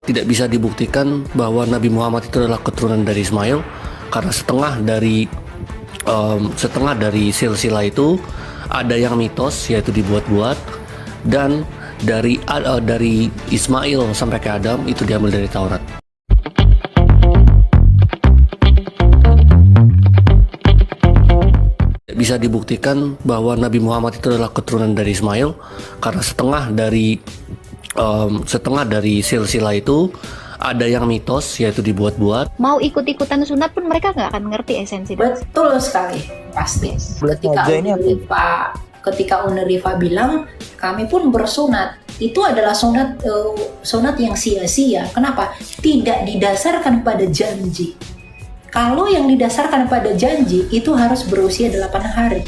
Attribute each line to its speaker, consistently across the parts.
Speaker 1: Tidak bisa dibuktikan bahwa Nabi Muhammad itu adalah keturunan dari Ismail karena setengah dari silsilah itu ada yang mitos, yaitu dibuat-buat, dan dari Ismail sampai ke Adam itu diambil dari Taurat. Tidak bisa dibuktikan bahwa Nabi Muhammad itu adalah keturunan dari Ismail karena setengah dari silsilah itu ada yang mitos, yaitu dibuat-buat.
Speaker 2: Mau ikut-ikutan sunat pun mereka nggak akan ngerti esensi.
Speaker 3: Betul sekali, pasti. Ketika Uni Rifa bilang kami pun bersunat, itu adalah sunat yang sia-sia. Kenapa? Tidak didasarkan pada janji. Kalau yang didasarkan pada janji itu harus berusia 8 hari.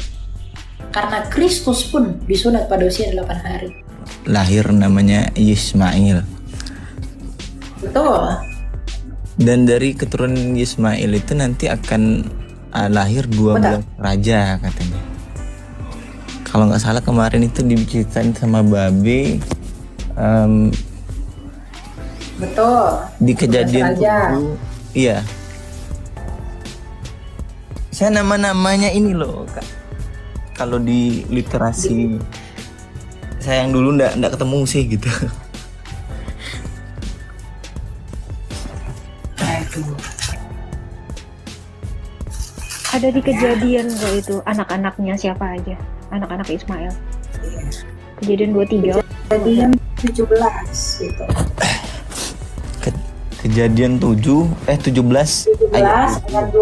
Speaker 3: Karena Kristus pun disunat pada usia 8 hari.
Speaker 4: Lahir namanya Ismail.
Speaker 3: Betul.
Speaker 4: Dan dari keturunan Ismail itu nanti akan lahir 12 raja katanya. Kalau nggak salah kemarin itu diceritain sama Babe.
Speaker 3: Betul.
Speaker 4: Di kejadian 7. Iya. Saya nama-namanya ini loh Kak. Kalau di literasi saya yang dulu nggak ketemu sih gitu.
Speaker 2: Ada di kejadian kok itu anak-anaknya siapa aja, anak-anak Ismail. Kejadian 23.
Speaker 3: Kejadian 17 gitu.
Speaker 4: Kejadian 17
Speaker 3: ayat 20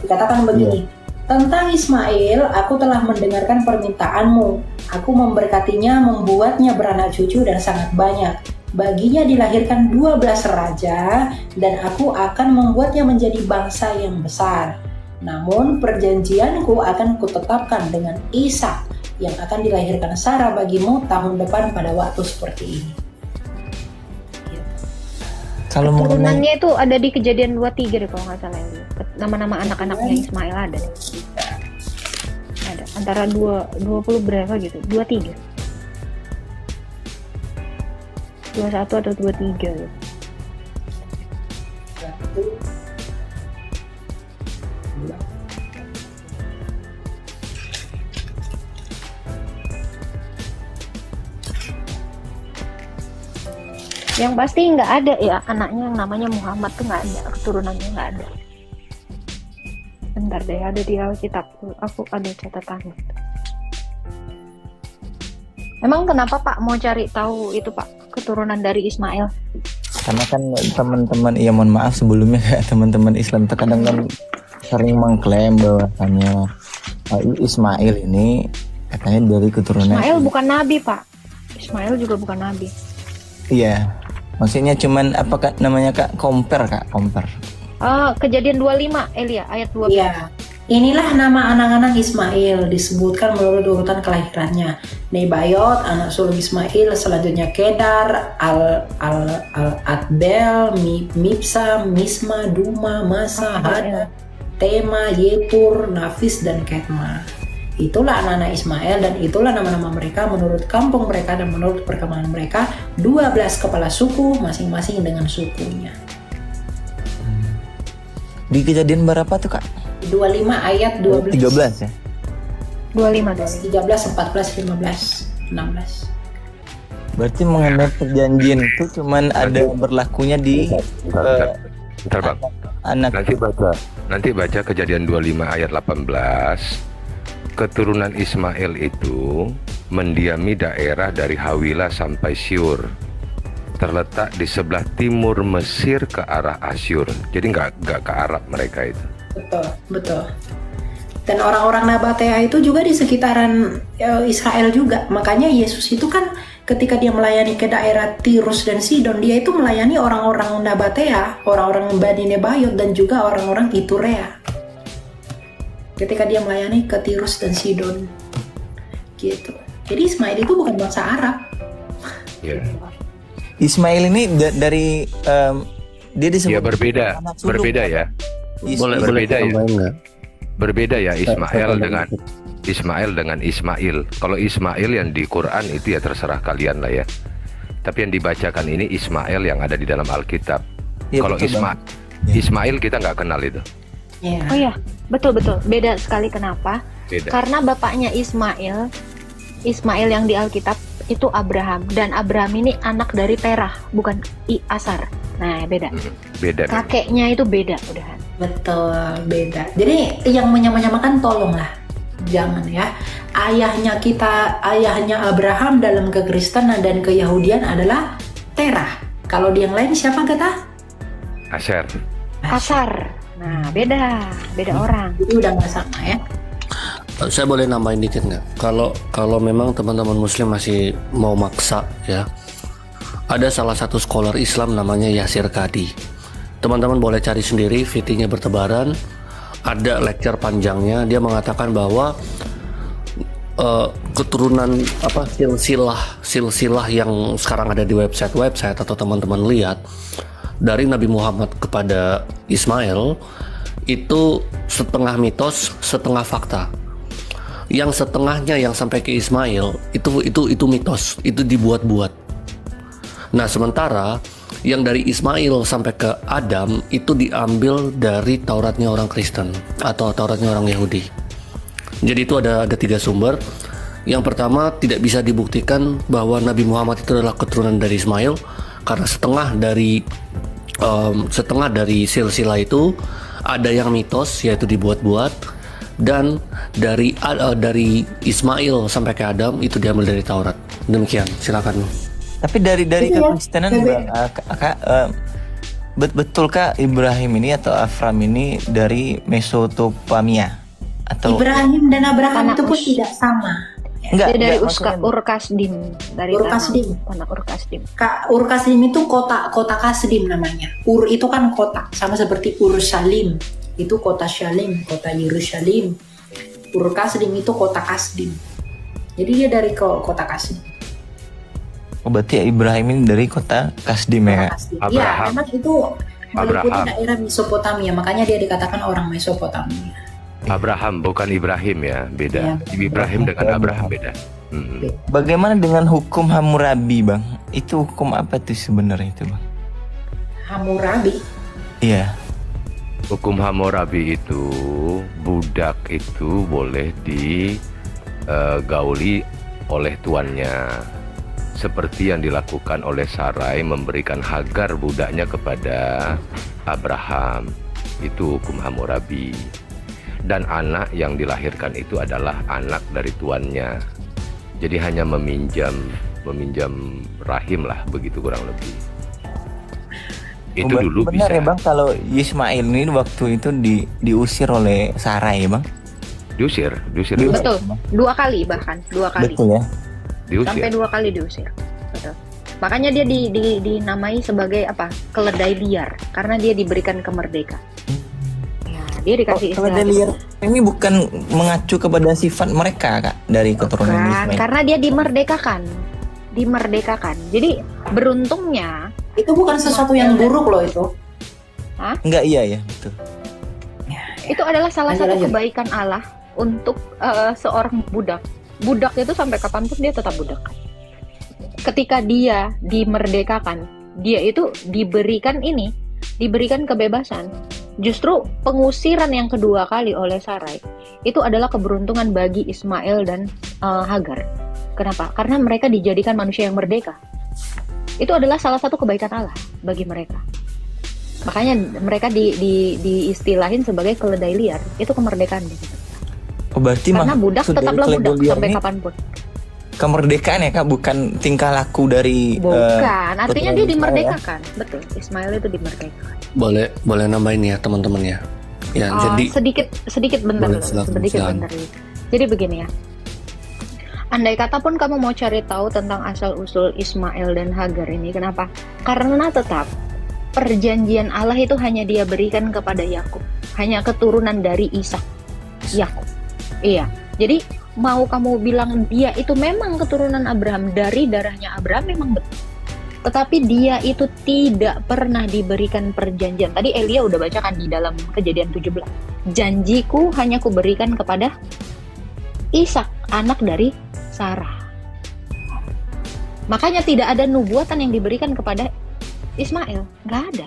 Speaker 3: dikatakan begini. Tentang Ismail, aku telah mendengarkan permintaanmu. Aku memberkatinya, membuatnya beranak cucu dan sangat banyak. Baginya dilahirkan 12 raja, dan aku akan membuatnya menjadi bangsa yang besar. Namun perjanjianku akan kutetapkan dengan Ishak yang akan dilahirkan Sarah bagimu tahun depan pada waktu seperti ini.
Speaker 4: Kalau
Speaker 2: turunannya itu ada di kejadian 23 deh kalau nggak salah ini. Nama-nama anak-anaknya Ismail ada. Ada antara 20 berapa gitu, 23. 21 atau 23 gitu. Yang pasti nggak ada ya anaknya yang namanya Muhammad tuh nggak ada, keturunannya nggak ada. Bentar deh, ada di Alkitab, aku ada catatan. Emang kenapa Pak mau cari tahu itu Pak, keturunan dari Ismail?
Speaker 4: Karena kan teman-teman, ya mohon maaf sebelumnya kayak teman-teman Islam terkadang kan sering mengklaim bahwasannya Ismail ini katanya dari keturunan.
Speaker 2: Ismail bukan nabi Pak, Ismail juga bukan nabi.
Speaker 4: Iya, maksudnya cuman apa Kak namanya Kak, compare.
Speaker 2: Kejadian 25 Elia ayat 12.
Speaker 3: Iya. Inilah nama anak-anak Ismail disebutkan menurut urutan kelahirannya. Nebayot, anak sulung Ismail, selanjutnya Kedar, Al-Adbel, Mipsa, Misma, Duma, Masa, Hada, Tema, Yetur, Nafis, dan Ketma. Itulah anak-anak Ismail dan itulah nama-nama mereka menurut kampung mereka dan menurut perkembangan mereka, 12 kepala suku masing-masing dengan sukunya.
Speaker 4: Di kejadian berapa tuh Kak?
Speaker 3: 25 ayat 12.
Speaker 4: 13 ya?
Speaker 2: 25.
Speaker 3: 13, 14, 15, 16.
Speaker 4: Berarti mengenai perjanjian itu cuman ada berlakunya di
Speaker 5: Bentar Bang.
Speaker 4: anak.
Speaker 5: Nanti baca kejadian 25 ayat 18. Keturunan Ismail itu mendiami daerah dari Hawila sampai Syur, terletak di sebelah timur Mesir ke arah Asyur. Jadi nggak ke Arab mereka itu.
Speaker 3: Betul. Dan orang-orang Nabatea itu juga di sekitaran Israel juga. Makanya Yesus itu kan ketika dia melayani ke daerah Tirus dan Sidon, dia itu melayani orang-orang Nabatea, orang-orang Bani Nebayot dan juga orang-orang Iturea. Ketika dia melayani ke Tirus dan Sidon, gitu. Jadi Ismail itu bukan bangsa Arab.
Speaker 5: Yeah.
Speaker 4: Ismail ini dari dia disebut.
Speaker 5: Ya berbeda ya. Berbeda ya Ismail dengan Ismail. Kalau Ismail yang di Quran itu ya terserah kalian lah ya. Tapi yang dibacakan ini Ismail yang ada di dalam Alkitab.
Speaker 4: Iya,
Speaker 5: Kalau
Speaker 4: betul, Bang. Ya.
Speaker 5: Ismail kita nggak kenal itu.
Speaker 3: Ya.
Speaker 2: Oh ya, betul, beda sekali. Kenapa?
Speaker 5: Beda.
Speaker 2: Karena bapaknya Ismail yang di Alkitab itu Abraham, dan Abraham ini anak dari Terah, bukan Asar. Nah, beda.
Speaker 5: Beda.
Speaker 2: Kakeknya itu beda, udahan.
Speaker 3: Betul, beda. Jadi yang menyamakan tolonglah jangan ya. Ayahnya Abraham dalam kekristenan dan keyahudian adalah Terah. Kalau di yang lain siapa kata?
Speaker 5: Asher.
Speaker 2: Asar. Nah, beda orang.
Speaker 3: Jadi udah nggak sama ya.
Speaker 1: Saya boleh nambahin dikit nggak? Kalau memang teman-teman Muslim masih mau maksa ya, ada salah satu scholar Islam namanya Yasir Qadhi. Teman-teman boleh cari sendiri, VT-nya bertebaran. Ada lecture panjangnya. Dia mengatakan bahwa keturunan silsilah yang sekarang ada di website atau teman-teman lihat dari Nabi Muhammad kepada Ismail itu setengah mitos, setengah fakta. Yang setengahnya yang sampai ke Ismail itu mitos, itu dibuat-buat. Nah, sementara yang dari Ismail sampai ke Adam itu diambil dari Tauratnya orang Kristen atau Tauratnya orang Yahudi. Jadi itu ada 3 sumber. Yang pertama, tidak bisa dibuktikan bahwa Nabi Muhammad itu adalah keturunan dari Ismail karena setengah dari silsilah itu ada yang mitos, yaitu dibuat-buat, dan dari Ismail sampai ke Adam itu diambil dari Taurat. Demikian, silakan.
Speaker 4: Tapi dari kekristenan, betulkah Ibrahim ini atau Avram ini dari Mesopotamia? Atau
Speaker 3: Ibrahim dan Abraham itu pun
Speaker 2: Tanakh.
Speaker 3: tidak sama.
Speaker 2: Dia dari
Speaker 4: maksudnya-
Speaker 2: Ur-Kasdim, dari
Speaker 3: Ur Kasdim.
Speaker 2: tanah Ur-Kasdim.
Speaker 3: Ur Kasdim itu kota Kasdim namanya. Ur itu kan kota, sama seperti Ursalim. Itu kota Syalim, kota Yerusalem. Ur Kasdim itu kota Kasdim. Jadi dia dari kota Kasdim.
Speaker 4: berarti Ibrahim ini dari kota Kasdim ya, Kak?
Speaker 3: Kasdim.
Speaker 5: Abraham.
Speaker 3: Iya, memang itu meliputi
Speaker 5: Abraham.
Speaker 3: daerah Mesopotamia, makanya dia dikatakan orang Mesopotamia.
Speaker 5: Abraham bukan Ibrahim ya, beda.
Speaker 3: Iya.
Speaker 5: Ibrahim dengan Abraham beda.
Speaker 4: Bagaimana dengan hukum Hammurabi, Bang? Itu hukum apa tuh sebenarnya itu, Bang?
Speaker 3: Hammurabi.
Speaker 4: Iya.
Speaker 5: Hukum Hammurabi itu budak itu boleh digauli oleh tuannya, seperti yang dilakukan oleh Sarai memberikan Hagar budaknya kepada Abraham. Itu hukum Hammurabi. Dan anak yang dilahirkan itu adalah anak dari tuannya. Jadi hanya meminjam rahim lah, begitu kurang lebih. Itu dulu
Speaker 4: benar
Speaker 5: bisa.
Speaker 4: ya, Bang, kalau Ismail ini waktu itu diusir oleh Sarai, Bang?
Speaker 5: Diusir.
Speaker 2: Betul. 2 kali bahkan, 2 kali.
Speaker 4: Betul ya.
Speaker 2: Sampai 2 kali diusir. Betul. Makanya dia dinamai sebagai apa? Keledai liar, karena dia diberikan kemerdekaan. Ya, dia dikasih
Speaker 4: Keledai liar ini bukan mengacu kepada sifat mereka, Kak, dari keturunan
Speaker 2: Bukan,
Speaker 4: Ismail.
Speaker 2: karena dia dimerdekakan. Jadi beruntungnya
Speaker 3: Itu bukan sesuatu yang buruk loh itu.
Speaker 4: Enggak, iya ya, betul.
Speaker 2: itu adalah salah
Speaker 3: Lanjut,
Speaker 2: satu
Speaker 3: lanjut.
Speaker 2: kebaikan Allah untuk seorang budak. Budak itu sampai kapanpun dia tetap budak. Ketika dia dimerdekakan, dia itu diberikan kebebasan. Justru pengusiran yang kedua kali oleh Sarai itu adalah keberuntungan bagi Ismail dan Hagar. Kenapa? Karena mereka dijadikan manusia yang merdeka. Itu adalah salah satu kebaikan Allah bagi mereka. Makanya mereka diistilahin sebagai keledai liar. Itu kemerdekaan gitu.
Speaker 4: Oh, berarti
Speaker 2: Karena budak
Speaker 4: maksud
Speaker 2: tetaplah
Speaker 4: dari
Speaker 2: budak
Speaker 4: keledai liar
Speaker 2: sampai
Speaker 4: ini
Speaker 2: kapanpun.
Speaker 4: kemerdekaan ya, Kak, bukan tingkah laku dari
Speaker 2: Bukan, artinya dia
Speaker 4: keturunan Ismail ya?
Speaker 2: dimerdekakan. Betul, Ismail itu dimerdekakan.
Speaker 1: Boleh nambahin ya teman-teman ya. Ya, jadi
Speaker 2: sedikit bentar
Speaker 1: Boleh,
Speaker 2: dulu,
Speaker 1: silakan,
Speaker 2: sedikit
Speaker 1: silakan.
Speaker 2: bentar dulu. Jadi begini ya. Andai kata pun kamu mau cari tahu tentang asal-usul Ismail dan Hagar ini, kenapa? Karena tetap perjanjian Allah itu hanya dia berikan kepada Yakub, hanya keturunan dari Ishak, Yakub. Iya. Jadi mau kamu bilang dia itu memang keturunan Abraham, dari darahnya Abraham, memang betul. Tetapi dia itu tidak pernah diberikan perjanjian. Tadi Elia udah bacakan di dalam Kejadian 17. Janjiku hanya kuberikan kepada Ishak, anak dari Sarah. Makanya tidak ada nubuatan yang diberikan kepada Ismail, nggak ada.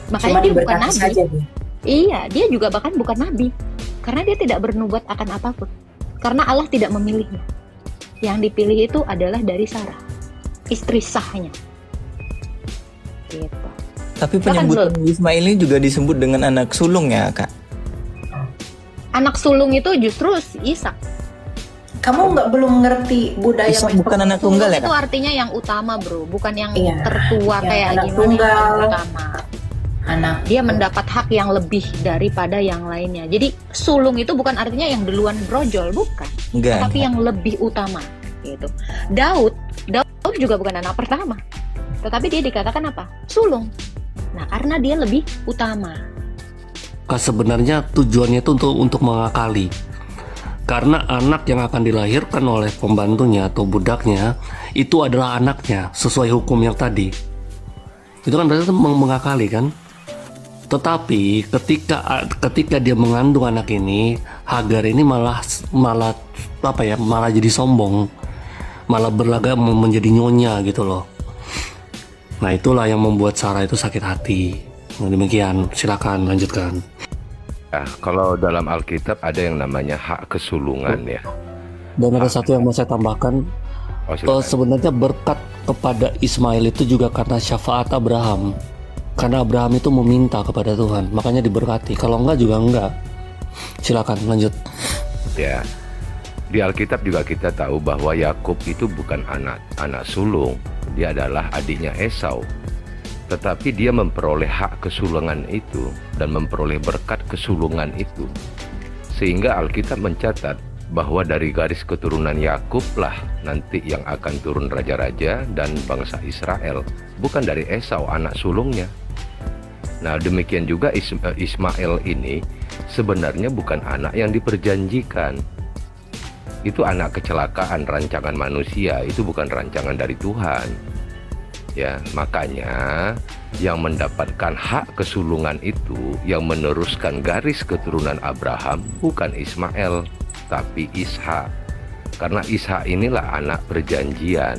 Speaker 2: Makanya
Speaker 3: Cuma
Speaker 2: dia bukan
Speaker 3: diberkati
Speaker 2: nabi.
Speaker 3: saja dia.
Speaker 2: Iya, dia juga bahkan bukan nabi. Karena dia tidak bernubuat akan apapun. Karena Allah tidak memilihnya. Yang dipilih itu adalah dari Sarah, istri sahnya. Gitu.
Speaker 4: Tapi penyebutan Ismail ini juga disebut dengan anak sulung ya Kak?
Speaker 2: Anak sulung itu justru Ishak.
Speaker 3: Kamu belum ngerti budaya
Speaker 4: Ishak bukan anak
Speaker 2: Sulung
Speaker 4: tunggal ya
Speaker 2: itu
Speaker 4: Kak?
Speaker 2: artinya yang utama, bro, bukan yang
Speaker 3: Iya,
Speaker 2: tertua
Speaker 3: yang
Speaker 2: kayak
Speaker 3: anak
Speaker 2: gimana
Speaker 3: tunggal.
Speaker 2: yang pertama.
Speaker 3: anak.
Speaker 2: Dia mendapat hak yang lebih daripada yang lainnya. Jadi sulung itu bukan artinya yang duluan brojol, bukan.
Speaker 4: Enggak.
Speaker 2: Tapi yang lebih utama gitu. Daud juga bukan anak pertama. Tetapi dia dikatakan apa? Sulung. Nah, karena dia lebih utama.
Speaker 1: Sebenarnya tujuannya itu untuk mengakali. Karena anak yang akan dilahirkan oleh pembantunya atau budaknya itu adalah anaknya sesuai hukum yang tadi. Itu kan berarti mengakali kan? Tetapi ketika dia mengandung anak ini, Hagar ini malah apa ya? Malah jadi sombong. Malah berlagak menjadi nyonya gitu loh. Nah, itulah yang membuat Sarah itu sakit hati. Nah, demikian, silakan lanjutkan.
Speaker 5: Nah, kalau dalam Alkitab ada yang namanya hak kesulungan ya.
Speaker 1: Dan ada satu yang mau saya tambahkan.
Speaker 5: silakan.
Speaker 1: Sebenarnya berkat kepada Ismail itu juga karena syafaat Abraham. Karena Abraham itu meminta kepada Tuhan, makanya diberkati. Kalau enggak juga enggak. Silakan lanjut.
Speaker 5: Ya. Di Alkitab juga kita tahu bahwa Yakub itu bukan anak sulung. Dia adalah adiknya Esau. Tetapi dia memperoleh hak kesulungan itu dan memperoleh berkat kesulungan itu. Sehingga Alkitab mencatat bahwa dari garis keturunan Yakub lah nanti yang akan turun raja-raja dan bangsa Israel, bukan dari Esau anak sulungnya. Nah, demikian juga Ismail ini sebenarnya bukan anak yang diperjanjikan. Itu anak kecelakaan, rancangan manusia, itu bukan rancangan dari Tuhan. Ya, makanya yang mendapatkan hak kesulungan itu, yang meneruskan garis keturunan Abraham bukan Ismail, tapi Ishak. Karena Ishak inilah anak perjanjian.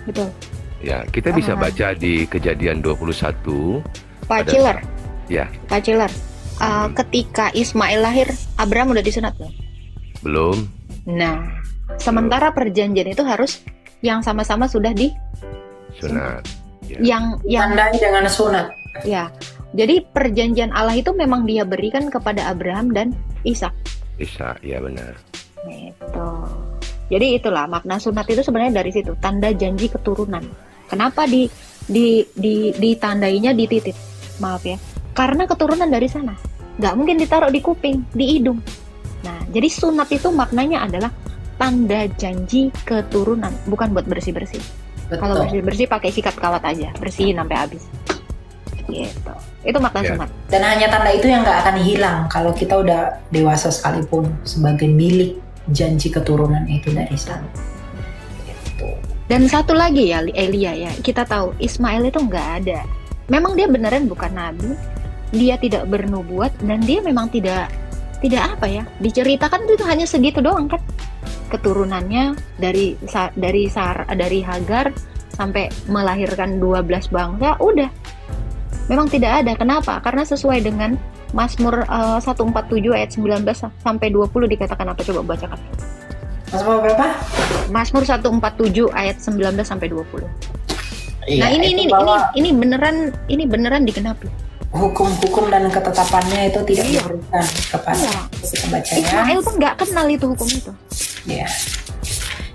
Speaker 2: Betul.
Speaker 5: Ya, kita bisa baca di Kejadian 21.
Speaker 2: Pak Ciler.
Speaker 5: Ya,
Speaker 2: Pak Ciler. Ketika Ismail lahir, Abraham udah disunat belum?
Speaker 5: belum.
Speaker 2: Nah, sementara perjanjian itu harus yang sama-sama sudah di
Speaker 5: Sunat. Ya.
Speaker 2: yang
Speaker 3: Tandai dengan sunat.
Speaker 2: ya. Jadi perjanjian Allah itu memang dia berikan kepada Abraham dan Ishak.
Speaker 5: Ishak, ya benar.
Speaker 2: Gitu. Jadi itulah makna sunat itu sebenarnya dari situ, tanda janji keturunan. Kenapa ditandainya di titik? Maaf ya. Karena keturunan dari sana. Nggak mungkin ditaruh di kuping, di hidung. Nah, jadi sunat itu maknanya adalah tanda janji keturunan, bukan buat bersih-bersih. Kalau bersih-bersih pakai sikat kawat aja, bersihin sampai habis. Gitu. Itu makna
Speaker 5: Ya.
Speaker 2: sunat.
Speaker 3: Dan hanya tanda itu yang nggak akan hilang kalau kita udah dewasa sekalipun sebagai milik janji keturunan itu dari sana. Gitu.
Speaker 2: Dan satu lagi ya, Elia ya, kita tahu Ismail itu nggak ada. Memang dia beneran bukan nabi, dia tidak bernubuat, dan dia memang tidak apa ya, diceritakan itu hanya segitu doang kan. Keturunannya dari Hagar sampai melahirkan 12 bangsa, udah. Memang tidak ada. Kenapa? Karena sesuai dengan Mazmur 147 ayat 19 sampai 20 dikatakan apa? Coba bacakan.
Speaker 3: Mazmur berapa?
Speaker 2: Mazmur 147 ayat 19 sampai 20. Nah,
Speaker 3: itu bahwa
Speaker 2: ini beneran digenapi.
Speaker 3: hukum-hukum dan ketetapannya itu tidak diberikan kepada
Speaker 2: Iya.
Speaker 3: kita baca ya.
Speaker 2: Ismail pun nggak kenal itu hukum itu.
Speaker 3: Ya.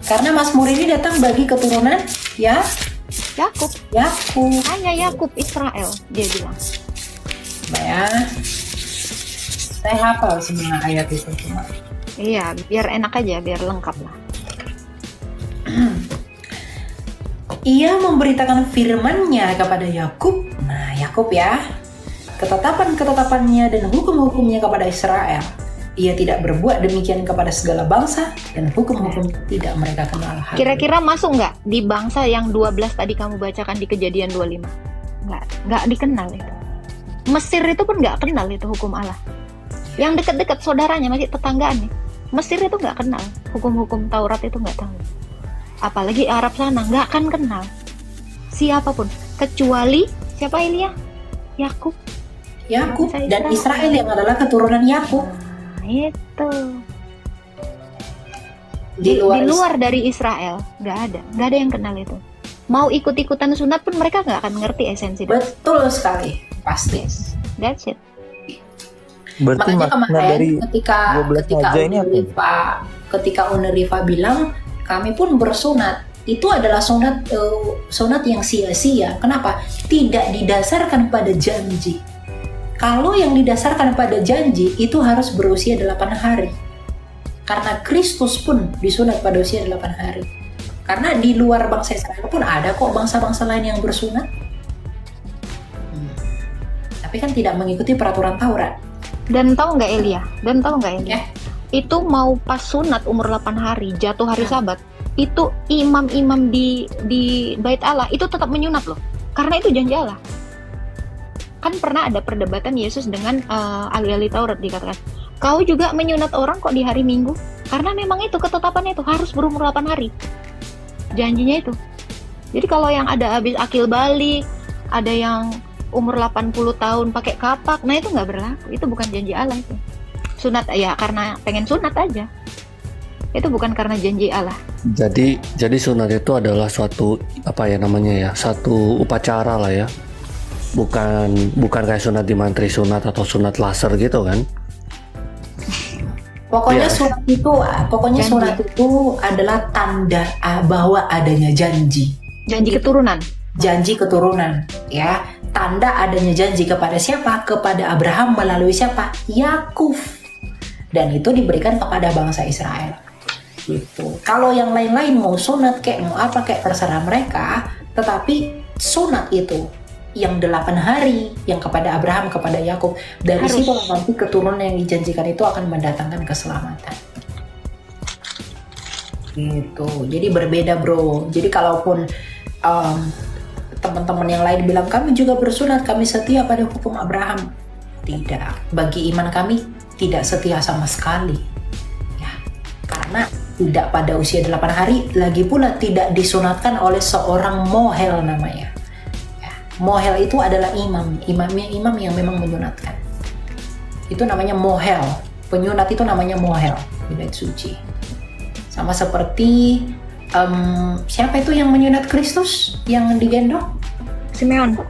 Speaker 3: Karena Mazmur ini datang bagi keturunan
Speaker 2: Yakub,
Speaker 3: Yakub.
Speaker 2: hanya Yakub Israel, dia bilang.
Speaker 3: Coba ya. Saya hafal semua ayat itu cuma.
Speaker 2: Iya, biar enak aja, biar lengkap lah.
Speaker 3: Ia memberitakan firman-Nya kepada Yakub. Nah, Yakub ya. Ketetapan-ketetapannya dan hukum-hukumnya kepada Israel. Ia tidak berbuat demikian kepada segala bangsa dan hukum-hukum tidak mereka kenal.
Speaker 2: Kira-kira masuk nggak di bangsa yang 12 tadi kamu bacakan di Kejadian 25? Nggak dikenal itu. Mesir itu pun nggak kenal itu hukum Allah. Yang dekat-dekat saudaranya, masih tetanggaannya. Mesir itu nggak kenal. Hukum-hukum Taurat itu nggak tahu. apalagi Arab sana, nggak akan kenal siapapun kecuali siapa Elia? Yakub
Speaker 3: dan Israel yang adalah keturunan Yakub.
Speaker 2: Nah, itu
Speaker 3: Di
Speaker 2: luar dari Israel nggak ada yang kenal itu. Mau ikut-ikutan sunat pun mereka nggak akan ngerti esensi itu.
Speaker 3: Betul sekali, pasti.
Speaker 2: That's it.
Speaker 4: Berarti
Speaker 3: Makanya
Speaker 4: makna
Speaker 3: kemarin
Speaker 4: dari
Speaker 3: ketika
Speaker 4: 12 raja ini apa?
Speaker 3: Uneriva bilang kami pun bersunat, itu adalah sunat yang sia-sia. Kenapa? Tidak didasarkan pada janji. Kalau yang didasarkan pada janji itu harus berusia 8 hari. Karena Kristus pun disunat pada usia 8 hari. Karena di luar bangsa Israel pun ada kok bangsa-bangsa lain yang bersunat. Tapi kan tidak mengikuti peraturan Taurat.
Speaker 2: Dan tahu nggak Elia?
Speaker 3: Ya.
Speaker 2: Itu mau pas sunat umur 8 hari, jatuh hari Sabat, itu imam-imam di Bait Allah itu tetap menyunat loh. Karena itu janji Allah. Kan pernah ada perdebatan Yesus dengan ahli-ahli Taurat, dikatakan, kau juga menyunat orang kok di hari Minggu? Karena memang itu ketetapannya itu harus berumur 8 hari. Janjinya itu. Jadi kalau yang ada habis akil balik, ada yang umur 80 tahun pakai kapak, nah itu nggak berlaku. Itu bukan janji Allah itu. Sunat ya karena pengen sunat aja. Itu bukan karena janji Allah.
Speaker 1: Jadi sunat itu adalah suatu satu upacara lah ya. Bukan kayak sunat di mantri sunat atau sunat laser gitu kan.
Speaker 3: Pokoknya
Speaker 2: Janji.
Speaker 3: sunat itu adalah tanda bahwa adanya janji.
Speaker 2: Janji keturunan.
Speaker 3: Janji keturunan, ya. Tanda adanya janji kepada siapa? Kepada Abraham melalui siapa? Yakub. Dan itu diberikan kepada bangsa Israel. Gitu. Kalau yang lain-lain mau sunat kayak mau apa kayak terserah mereka, tetapi sunat itu yang 8 hari yang kepada Abraham, kepada Yakub, dari
Speaker 2: Harus.
Speaker 3: situ nanti keturunan yang dijanjikan itu akan mendatangkan keselamatan. Gitu. Jadi berbeda, bro. Jadi kalaupun teman-teman yang lain bilang kami juga bersunat, kami setia pada hukum Abraham, tidak. Bagi iman kami tidak setia sama sekali. Ya, karena tidak pada usia 8 hari, lagi pula tidak disunatkan oleh seorang mohel namanya. Mohel itu adalah imam yang memang menyunatkan. Itu namanya mohel. Penyunat itu namanya mohel di bait suci. Sama seperti siapa itu yang menyunat Kristus yang digendong?
Speaker 2: Simeon.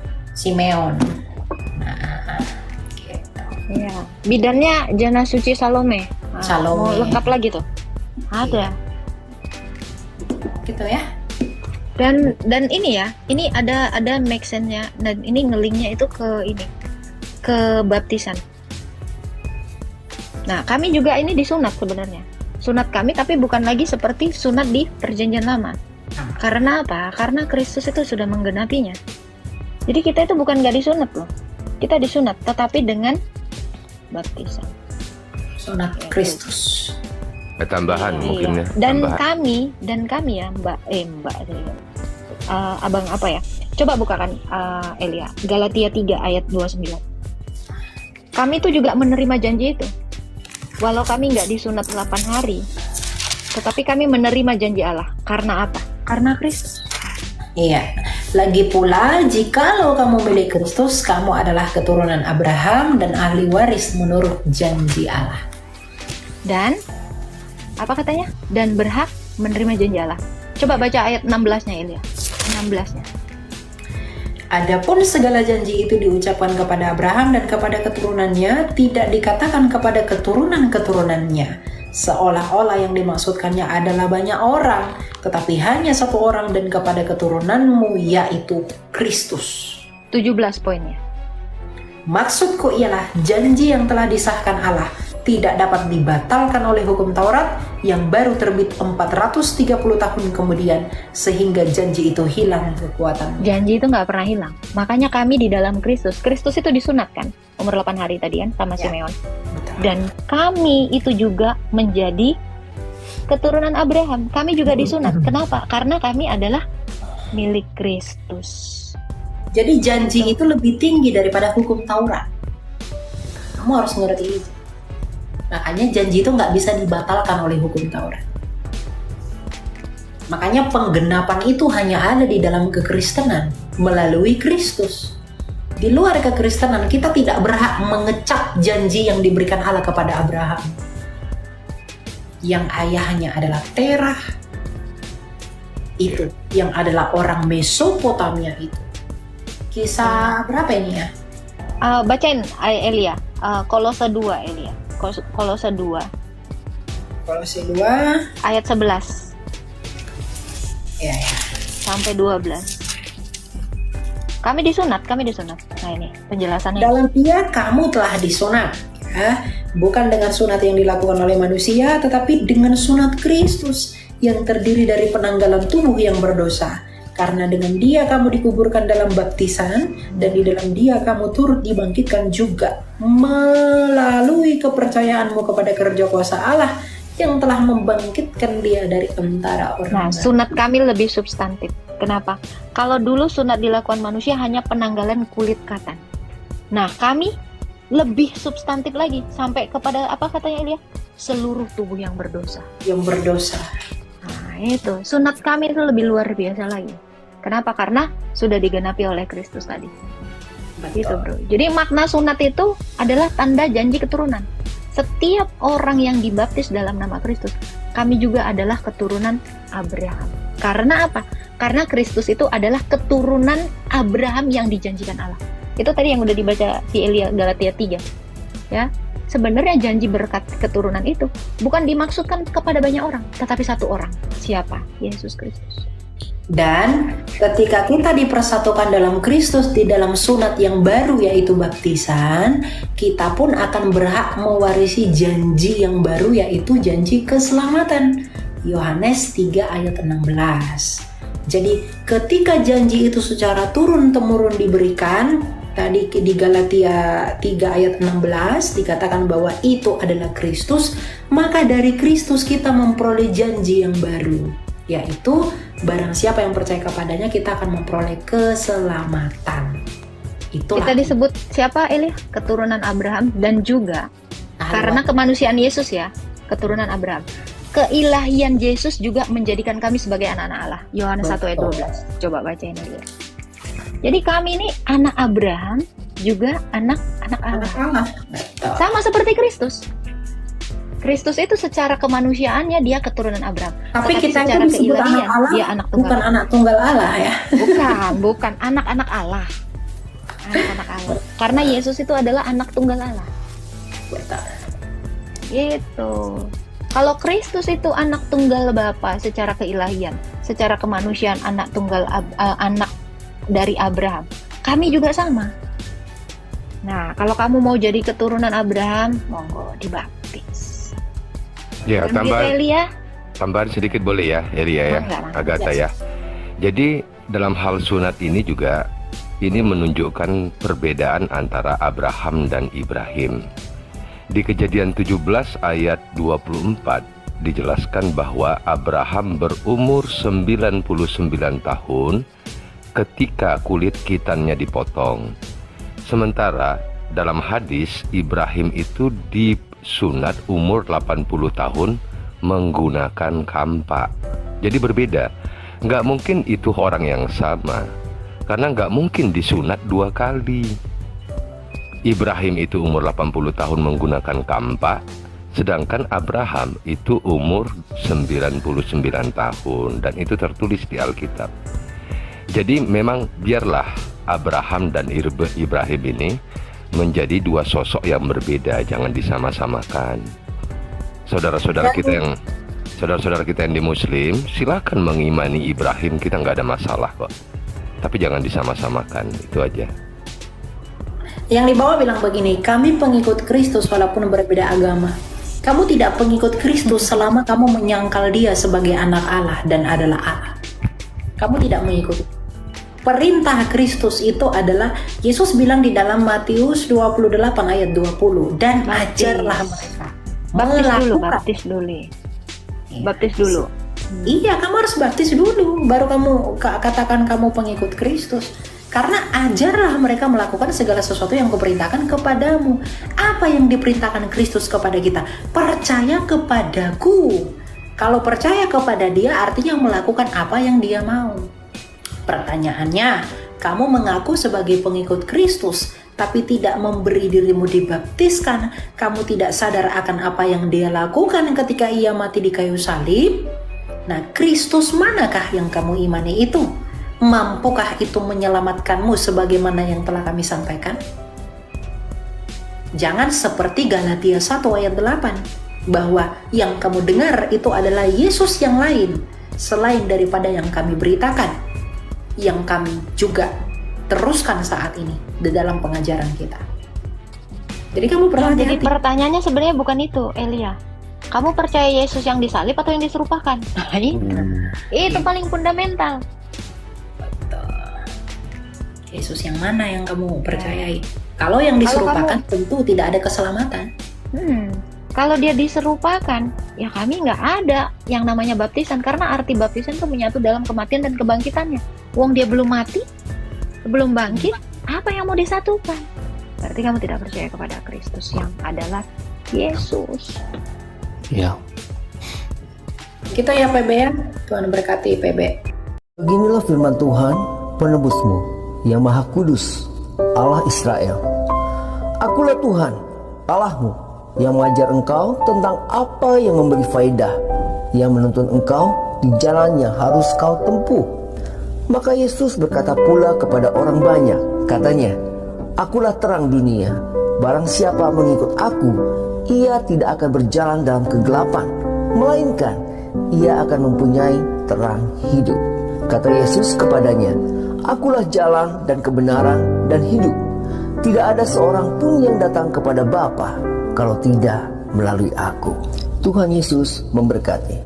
Speaker 3: Nah, gitu.
Speaker 2: Iya. Bidannya Jana Suci Salome. Nah,
Speaker 3: Salome.
Speaker 2: Mau lengkap lagi tuh. Ada.
Speaker 3: Gitu ya.
Speaker 2: Dan ini ya, ini ada make sense-nya, dan ini ngelinknya itu ke baptisan. Nah, kami juga ini disunat sebenarnya. Sunat kami tapi bukan lagi seperti sunat di Perjanjian Lama. Karena apa? Karena Kristus itu sudah menggenapinya. Jadi kita itu bukan nggak disunat loh. Kita disunat, tetapi dengan baptisan.
Speaker 3: Sunat Kristus.
Speaker 5: Tambahan mungkin ya.
Speaker 2: Dan
Speaker 5: tambahan.
Speaker 2: kami ya abang apa ya? Coba bukakan Elia, Galatia 3 ayat 29. Kami tuh juga menerima janji itu. Walau kami nggak disunat 8 hari, tetapi kami menerima janji Allah. Karena apa? Karena Kristus.
Speaker 3: Iya. Lagi pula, jikalau kamu milik Kristus, kamu adalah keturunan Abraham dan ahli waris menurut janji Allah.
Speaker 2: Dan apa katanya? Dan berhak menerima janji Allah. Coba baca ayat 16-nya Elia. 16-nya.
Speaker 3: Adapun segala janji itu diucapkan kepada Abraham dan kepada keturunannya, tidak dikatakan kepada keturunan-keturunannya, seolah-olah yang dimaksudkannya adalah banyak orang, tetapi hanya satu orang dan kepada keturunanmu, yaitu Kristus.
Speaker 2: 17 poinnya.
Speaker 3: Maksudku ialah janji yang telah disahkan Allah tidak dapat dibatalkan oleh hukum Taurat yang baru terbit 430 tahun kemudian, sehingga janji itu hilang kekuatannya.
Speaker 2: Janji itu nggak pernah hilang. Makanya kami di dalam Kristus. Kristus itu disunatkan umur 8 hari tadi kan sama Simeon. Dan kami itu juga menjadi keturunan Abraham. Kami juga disunat. Kenapa? Karena kami adalah milik Kristus.
Speaker 3: Jadi janji itu lebih tinggi daripada hukum Taurat. Kamu harus ngerti itu. Makanya janji itu nggak bisa dibatalkan oleh hukum Taurat. Makanya penggenapan itu hanya ada di dalam kekristenan melalui Kristus. Di luar kekristenan kita tidak berhak mengecap janji yang diberikan Allah kepada Abraham. Yang ayahnya adalah Terah, itu yang adalah orang Mesopotamia itu. Kisah berapa ini ya?
Speaker 2: Bacain Elia, Kolose 2 Elia. Kolose 2
Speaker 3: Kolose 2
Speaker 2: ayat 11
Speaker 3: ya.
Speaker 2: sampai 12. Kami disunat. Nah ini penjelasannya.
Speaker 3: Dalam Dia kamu telah disunat, ya, bukan dengan sunat yang dilakukan oleh manusia, tetapi dengan sunat Kristus yang terdiri dari penanggalan tubuh yang berdosa. Karena dengan Dia kamu dikuburkan dalam baptisan, dan di dalam Dia kamu turut dibangkitkan juga melalui kepercayaanmu kepada kerja kuasa Allah yang telah membangkitkan Dia dari antara orang mati.
Speaker 2: Sunat kami lebih substantif. Kenapa? Kalau dulu sunat dilakukan manusia hanya penanggalan kulit katan. Nah, kami lebih substantif lagi sampai kepada apa katanya Elia? Seluruh tubuh yang berdosa.
Speaker 3: Yang berdosa.
Speaker 2: Nah, itu sunat kami itu lebih luar biasa lagi. Kenapa? Karena sudah digenapi oleh Kristus tadi. Gitu, bro. Jadi makna sunat itu adalah tanda janji keturunan. Setiap orang yang dibaptis dalam nama Kristus, kami juga adalah keturunan Abraham. Karena apa? Karena Kristus itu adalah keturunan Abraham yang dijanjikan Allah. Itu tadi yang udah dibaca si Elia Galatia 3. Ya. Sebenarnya janji berkat keturunan itu bukan dimaksudkan kepada banyak orang, tetapi satu orang. Siapa? Yesus Kristus.
Speaker 3: Dan ketika kita dipersatukan dalam Kristus di dalam sunat yang baru yaitu baptisan, kita pun akan berhak mewarisi janji yang baru yaitu janji keselamatan. Yohanes 3 ayat 16. Jadi ketika janji itu secara turun-temurun diberikan, tadi di Galatia 3 ayat 16 dikatakan bahwa itu adalah Kristus, maka dari Kristus kita memperoleh janji yang baru, yaitu barang siapa yang percaya kepadanya kita akan memperoleh keselamatan. Itulah.
Speaker 2: Kita disebut siapa Elia? Keturunan Abraham dan juga karena kemanusiaan Yesus ya, keturunan Abraham. Keilahian Yesus juga menjadikan kami sebagai anak-anak Allah. Yohanes 1 ayat 12. Coba bacain dulu. Jadi kami ini anak Abraham juga anak-anak Allah. Sama seperti Kristus. Kristus itu secara kemanusiaannya dia keturunan Abraham.
Speaker 3: Tapi kita
Speaker 2: secara
Speaker 3: itu disebut
Speaker 2: keilahian
Speaker 3: anak Allah,
Speaker 2: dia anak tunggal.
Speaker 3: bukan anak tunggal Allah ya.
Speaker 2: Bukan anak-anak Allah. Anak-anak Allah. Karena Yesus itu adalah anak tunggal Allah.
Speaker 3: Betul.
Speaker 2: Gitu. Kalau Kristus itu anak tunggal Bapa secara keilahian, secara kemanusiaan anak tunggal anak dari Abraham. Kami juga sama. Nah, kalau kamu mau jadi keturunan Abraham, monggo dibaptis.
Speaker 5: Ya,
Speaker 2: Dan
Speaker 5: tambahan sedikit boleh ya, Elia ya, Agatha ya. Jadi dalam hal sunat ini juga ini menunjukkan perbedaan antara Abraham dan Ibrahim. Di Kejadian 17 ayat 24 dijelaskan bahwa Abraham berumur 99 tahun ketika kulit khitannya dipotong. Sementara dalam hadis Ibrahim itu disunat umur 80 tahun menggunakan kampak. Jadi berbeda. Nggak mungkin itu orang yang sama. Karena nggak mungkin disunat 2 kali. Ibrahim itu umur 80 tahun menggunakan kampak, sedangkan Abraham itu umur 99 tahun, dan itu tertulis di Alkitab. Jadi memang biarlah Abraham dan Ibrahim ini menjadi 2 sosok yang berbeda, jangan disama-samakan. Saudara-saudara kita yang di Muslim, silakan mengimani Ibrahim, kita nggak ada masalah kok. Tapi jangan disama-samakan, itu aja.
Speaker 3: Yang di bawah bilang begini, kami pengikut Kristus walaupun berbeda agama. Kamu tidak pengikut Kristus selama kamu menyangkal dia sebagai anak Allah dan adalah Allah. Kamu tidak mengikuti. Perintah Kristus itu adalah, Yesus bilang di dalam Matius 28 ayat 20, dan ajarlah mereka. Baptis dulu. Iya, kamu harus baptis dulu, baru kamu katakan kamu pengikut Kristus. Karena ajarlah mereka melakukan segala sesuatu yang kuperintahkan kepadamu. Apa yang diperintahkan Kristus kepada kita? Percaya kepadaku. Kalau percaya kepada Dia artinya melakukan apa yang Dia mau. Pertanyaannya, kamu mengaku sebagai pengikut Kristus, tapi tidak memberi dirimu dibaptiskan. Kamu tidak sadar akan apa yang Dia lakukan ketika Ia mati di kayu salib. Nah, Kristus manakah yang kamu imani itu? Mampukah itu menyelamatkanmu sebagaimana yang telah kami sampaikan? Jangan seperti Galatia 1 ayat 8, bahwa yang kamu dengar itu adalah Yesus yang lain, selain daripada yang kami beritakan, yang kami juga teruskan saat ini di dalam pengajaran kita. Jadi kamu perlu
Speaker 2: Jadi
Speaker 3: hati-hati.
Speaker 2: pertanyaannya sebenarnya bukan itu, Elia. Kamu percaya Yesus yang disalib atau yang diserupakan? Nah, itu paling fundamental.
Speaker 3: Yesus yang mana yang kamu percayai? Kalau yang diserupakan tentu tidak ada keselamatan.
Speaker 2: Kalau dia diserupakan, ya kami nggak ada yang namanya baptisan, karena arti baptisan itu menyatu dalam kematian dan kebangkitannya. Wong dia belum mati, belum bangkit, apa yang mau disatukan? Berarti kamu tidak percaya kepada Kristus yang adalah Yesus.
Speaker 1: Ya.
Speaker 3: Kita ya PB ya, Tuhan berkati PB.
Speaker 6: Beginilah firman Tuhan, penebusmu, yang maha kudus, Allah Israel. Akulah Tuhan, Allahmu, yang mengajar engkau tentang apa yang memberi faedah, yang menuntun engkau di jalan yang harus kau tempuh. Maka Yesus berkata pula kepada orang banyak, katanya, Akulah terang dunia, barang siapa mengikut aku, ia tidak akan berjalan dalam kegelapan, melainkan ia akan mempunyai terang hidup. Kata Yesus kepadanya, Akulah jalan dan kebenaran dan hidup. Tidak ada seorang pun yang datang kepada Bapa kalau tidak melalui aku. Tuhan Yesus memberkati.